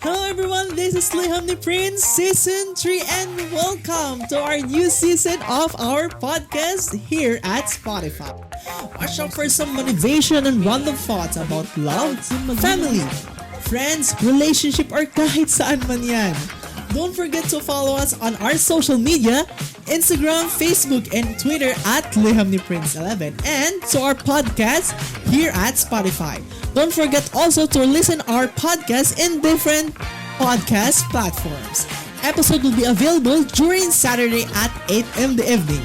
Hello everyone, this is Lihamni Prince Season 3 and welcome to our new season of our podcast here at Spotify. Watch out for some motivation and random thoughts about love, family, friends, relationship, or kahit saan man yan. Don't forget to follow us on our social media, Instagram, Facebook, and Twitter at LihamniPrince11 and to our podcast here at Spotify. Don't forget also to listen our podcast in different podcast platforms. Episode will be available during Saturday at 8 in the evening.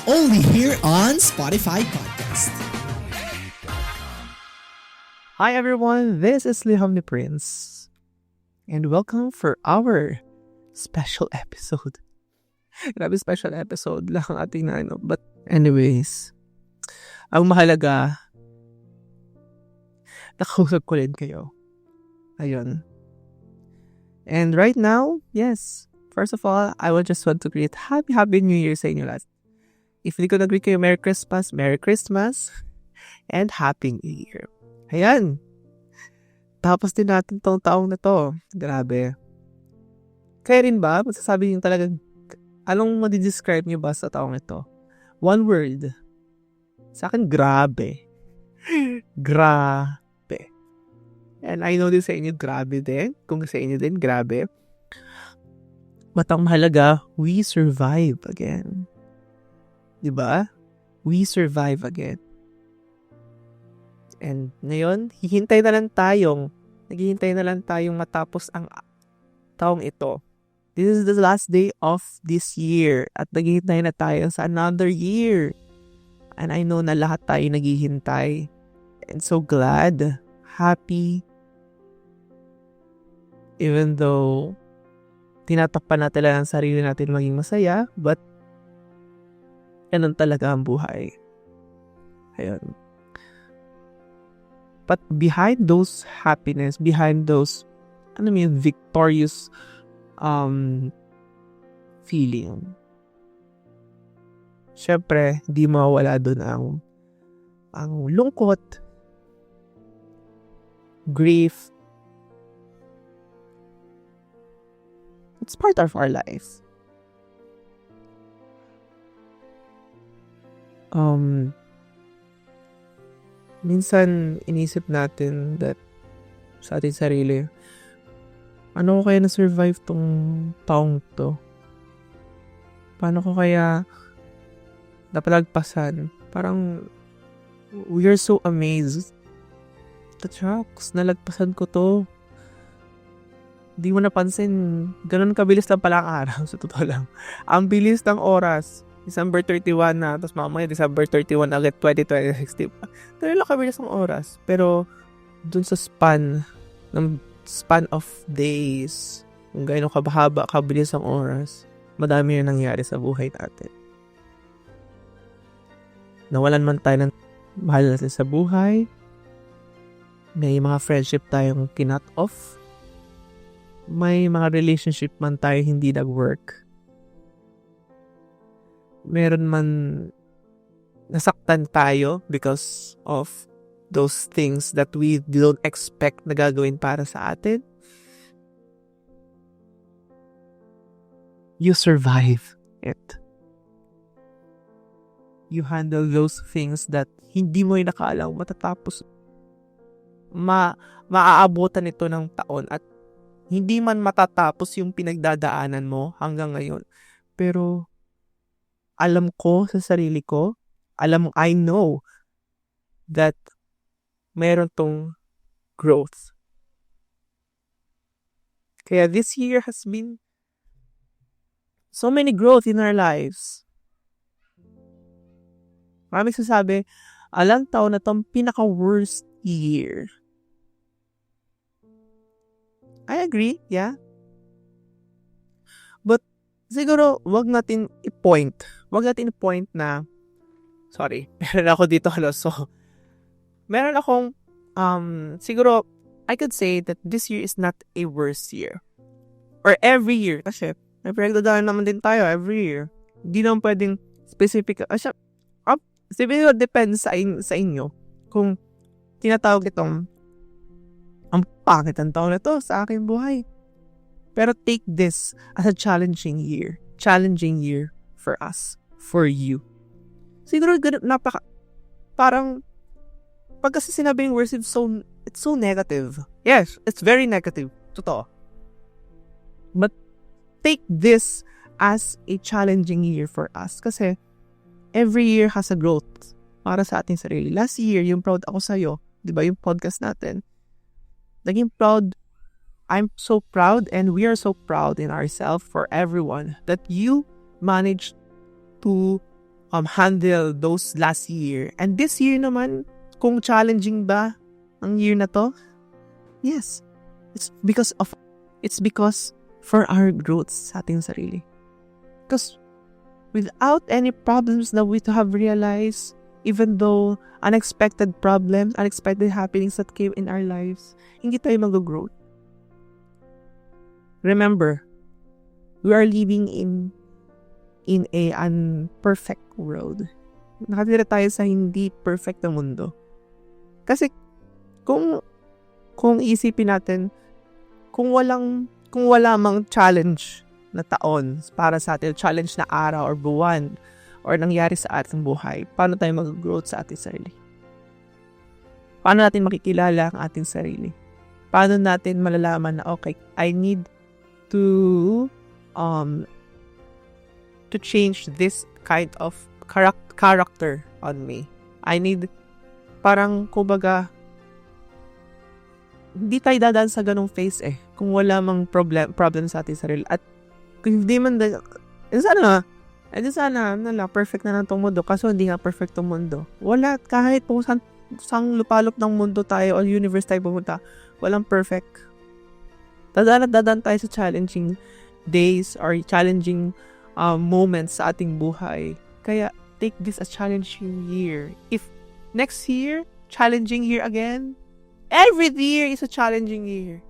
Only here on Spotify Podcast. Hi everyone, this is Lihamni Prince. And welcome for our special episode. Grabe special episode lang ang ating na ano. But anyways, ang mahalaga, nakausap ko rin kayo. Ayun. And right now, yes, first of all, I would just want to greet Happy New Year sa inyo lahat. If hindi ko nag-greet kayo, Merry Christmas, and Happy New Year. Ayan. Tapos din natin tong taong na to. Grabe. Kaya rin ba, masasabi niyo talagang, anong madi-describe niyo ba sa taong ito? One word. Sa akin, grabe. Grabe. And I know din sa inyo, grabe din. Kung sa inyo din, grabe. But ang mahalaga, we survive again. Diba? We survive again. And ngayon, naghihintay na lang tayong matapos ang taong ito. This is the last day of this year. At naghihintay na tayo sa another year. And I know na lahat tayo naghihintay. And so glad, happy, even though tinatakpan natin lang ang sarili natin maging masaya, but ganun talaga ang buhay. Ayun. But behind those happiness, behind those, victorious feeling, syempre, di mawala doon ang lungkot, grief. It's part of our life. Minsan inisip natin that sa ating sarili, ano ko kaya na-survive tong taong to? Paano ko kaya napalagpasan? Parang we are so amazed. Shucks, nalagpasan ko to. Di mo napansin, ganun kabilis lang pala ang araw, sa totoo lang. Ang bilis ng oras. December 31 na, tapos mamaya December 31 agad 2026, diba? Ganun lang kabilis ang oras. Pero, dun sa span of days, kung gaano kabahaba, kabilis ang oras, madami yung nangyari sa buhay natin. Nawalan man tayo ng mahal natin sa buhay, may mga friendship tayong kinut off, may mga relationship man tayo hindi nag-work, meron man nasaktan tayo because of those things that we don't expect na gagawin para sa atin. You survive it. You handle those things that hindi mo yung nakaalam matatapos. Maaabutan ito ng taon at hindi man matatapos yung pinagdadaanan mo hanggang ngayon. Pero alam ko sa sarili ko, I know that meron tong growth. Kaya this year has been so many growth in our lives. Maraming sasabi, alang taon na tong pinaka-worst year. I agree, yeah. But siguro, wag natin i-point na, sorry, meron ako dito, so, meron akong, siguro, I could say that this year is not a worst year. Or every year, kasi, may pinagdadaan naman din tayo every year. Hindi naman pwedeng specific, siguro depends sa inyo, kung tinatawag itong ang pangit ang taon na to sa aking buhay. Pero take this as a challenging year. Challenging year for us. For you. Siguro, parang, pag kasi sinabing words, it's so negative. Yes, it's very negative. Totoo. But, take this as a challenging year for us. Kasi, every year has a growth para sa ating sarili. Last year, yung proud ako sa'yo, di ba, yung podcast natin, naging proud. I'm so proud and we are so proud in ourselves for everyone that you managed to handle those last year. And this year naman, kung challenging ba ang year na to? Yes. It's because for our growth sa ating sarili. Because without any problems that we have realized, even though unexpected problems, unexpected happenings that came in our lives, hindi tayo mag-grow. Remember, we are living in a unperfect world. Nakatira tayo sa hindi perfect na mundo. Kasi kung isipin natin, kung wala mang challenge na taon para sa atin, challenge na araw or buwan or nangyari sa ating buhay, paano tayo mag-growth sa ating sarili? Paano natin makikilala ang ating sarili? Paano natin malalaman na, okay, I need to change this kind of character on me. I need, parang, kumbaga, hindi tayo dadaan sa ganong phase kung wala mang problem sa ating sarili. At kung hindi man, sana, perfect na lang tong mundo. Kaso hindi nga perfect tong mundo. Wala, kahit kung sang lupalop ng mundo tayo o universe tayo pumunta, walang perfect. Dadaan tayo sa challenging days or challenging moments sa ating buhay. Kaya, take this as challenging year. If next year, challenging year again, every year is a challenging year.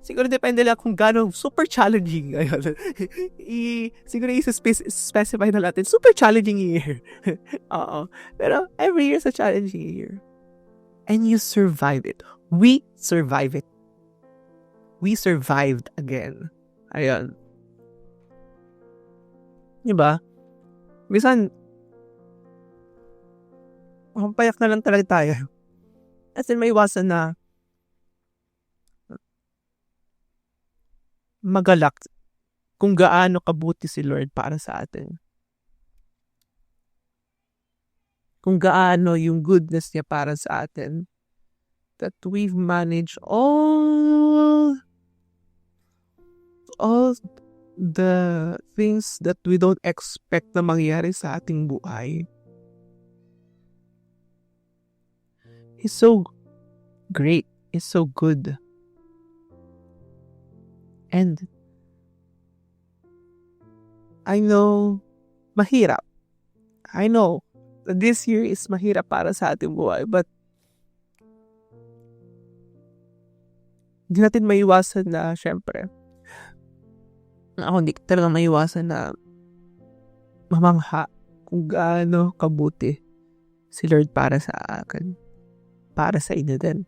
Siguro depende lang kung gano'ng super challenging. Siguro specify na natin, super challenging year. Oo. Pero every year is a challenging year. And you survive it. We survive it. We survived again. Ayan. Diba? Minsan, payak na lang talaga tayo. As in, may iwasan na magalak kung gaano kabuti si Lord para sa atin. Kung gaano yung goodness niya para sa atin. That we've managed all the things that we don't expect na mangyari sa ating buhay. He's so great. He's so good. And I know, mahirap. I know that this year is mahirap para sa ating buhay. But hindi natin maiwasan na, syempre, ako hindi talaga maiwasan na mamangha kung gaano kabuti si Lord para sa akin. Para sa inyo din.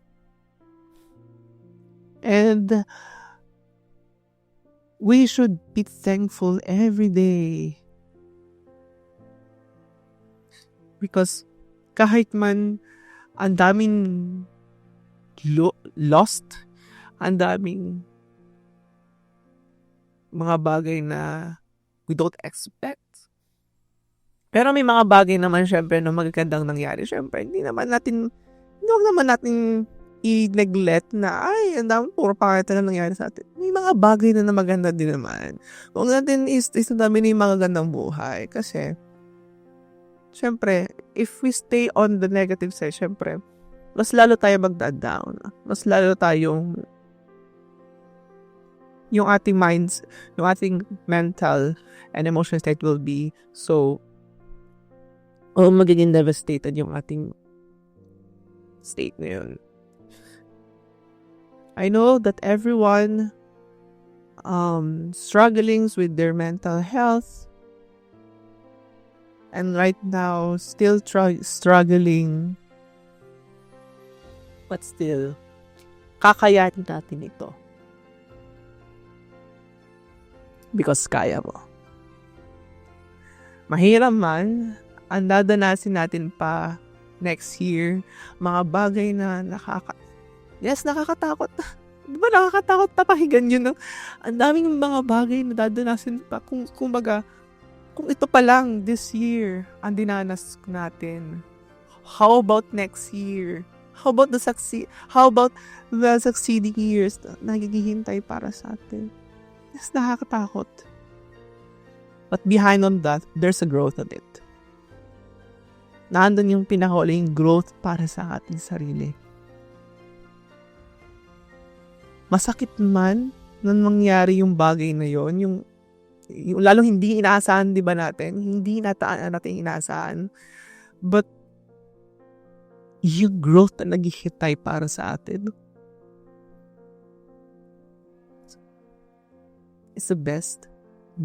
And we should be thankful every day. Because kahit man ang daming lost, ang daming mga bagay na we don't expect. Pero may mga bagay naman syempre na magagandang nangyari. Syempre, hindi naman natin i-neglect na, ay, ang dami, puro pakita na nangyari sa atin. May mga bagay na maganda din naman. Huwag natin ang dami na yung magagandang buhay. Kasi, syempre, if we stay on the negative side, syempre, mas lalo tayo mag-down. Mas lalo tayong yung ating minds, yung ating mental and emotional state will be so magiging devastated yung ating state na yun. I know that everyone struggling with their mental health and right now still struggling, but still kakayanin natin ito. because kaya mo. Mahirap man, ang dadanasin natin pa next year, mga bagay na nakakatakot. Di ba nakakatakot na pakinggan yun? No? Ang daming mga bagay na dadanasin pa. Kung ito pa lang this year, ang dinanas natin. How about next year? How about the succeeding years na naghihintay para sa atin? Yes, nakakatakot. But behind on that, there's a growth of it. Nandun yung pinahuling growth para sa ating sarili. Masakit man nang mangyari yung bagay na yon, yung lalong hindi inaasahan, di ba natin? Hindi natin inaasahan. But yung growth na naghihintay para sa atin, it's the best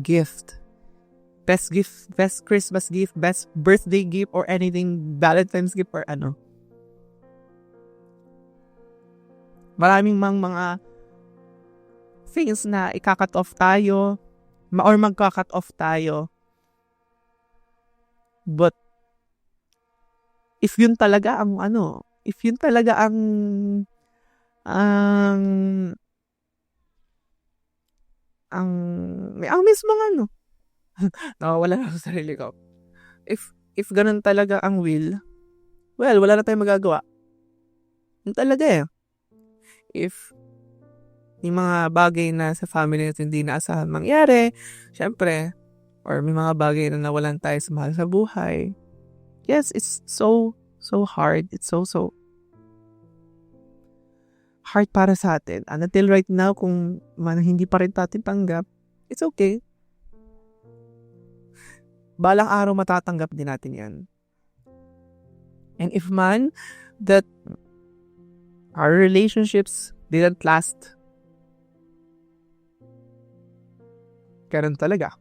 gift. Best gift, best Christmas gift, best birthday gift, or anything, Valentine's gift, or ano. Maraming mga things na ika-cut off tayo, or magka-cut off tayo. But, if yun talaga ang mismong nawawala na sa sarili ko. If ganun talaga ang will, well, wala na tayong magagawa. Yun talaga eh. If yung mga bagay na sa family natin hindi naasahan mangyari, syempre, or may mga bagay na nawalan tayo sa mahal sa buhay, yes, it's so hard. It's so hard para sa atin. And until right now, kung hindi pa rin natin tanggap, it's okay. Balang araw matatanggap din natin yan. And if man, that our relationships didn't last, ganun talaga.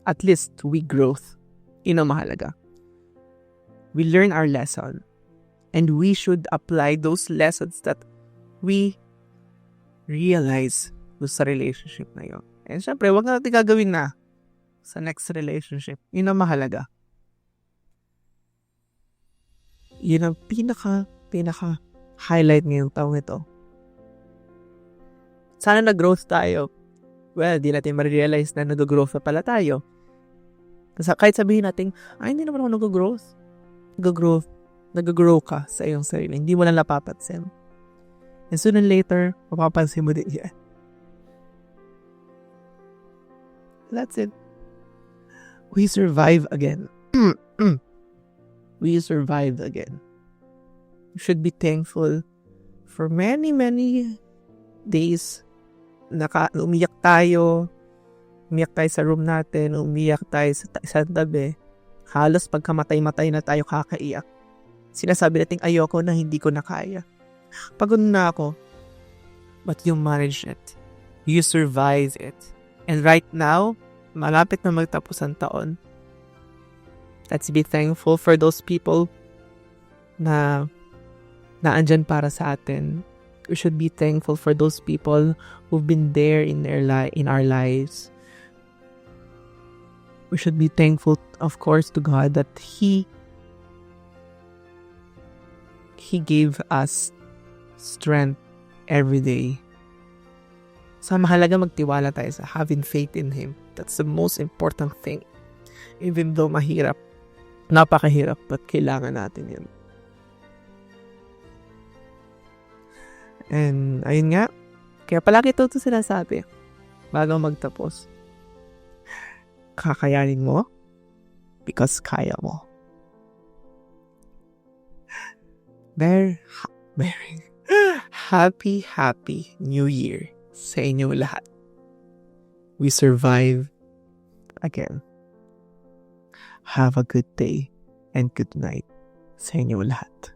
At least we growth. Yun ang mahalaga. We learn our lesson. And we should apply those lessons that we realize sa relationship na yun. And syempre, wag natin gagawin na sa next relationship. Yun ang mahalaga. Yun ang pinaka highlight ngayong taong ito. Sana nag-growth tayo. Well, di natin ma-realize na nag-growth na pala tayo. Kasi kahit sabihin natin, hindi naman ako nag-growth. Nag-grow ka sa iyong sarili. Hindi mo lang napapansin. And sooner or later, mapapansin mo din yan. That's it. We survive again. We survived again. You should be thankful for many, many days na umiyak tayo sa room natin, umiyak tayo sa isang tabi. Halos pagkamatay-matay na tayo kakaiyak. Sinasabi natin ayoko na, hindi ko na kaya. Pagod na ako. But you managed it. You survived it. And right now, malapit na magtapos ang taon. Let's be thankful for those people na andyan para sa atin. We should be thankful for those people who've been there in our lives. We should be thankful, of course, to God that He gave us strength every day. So, mahalaga magtiwala tayo sa having faith in Him. That's the most important thing. Even though mahirap, napakahirap, but kailangan natin yan. And, ayun nga, kaya palagi ito sinasabi bago magtapos. Kakayanin mo because kaya mo. Very happy New Year sa inyo lahat. We survive again. Have a good day and good night sa inyo lahat.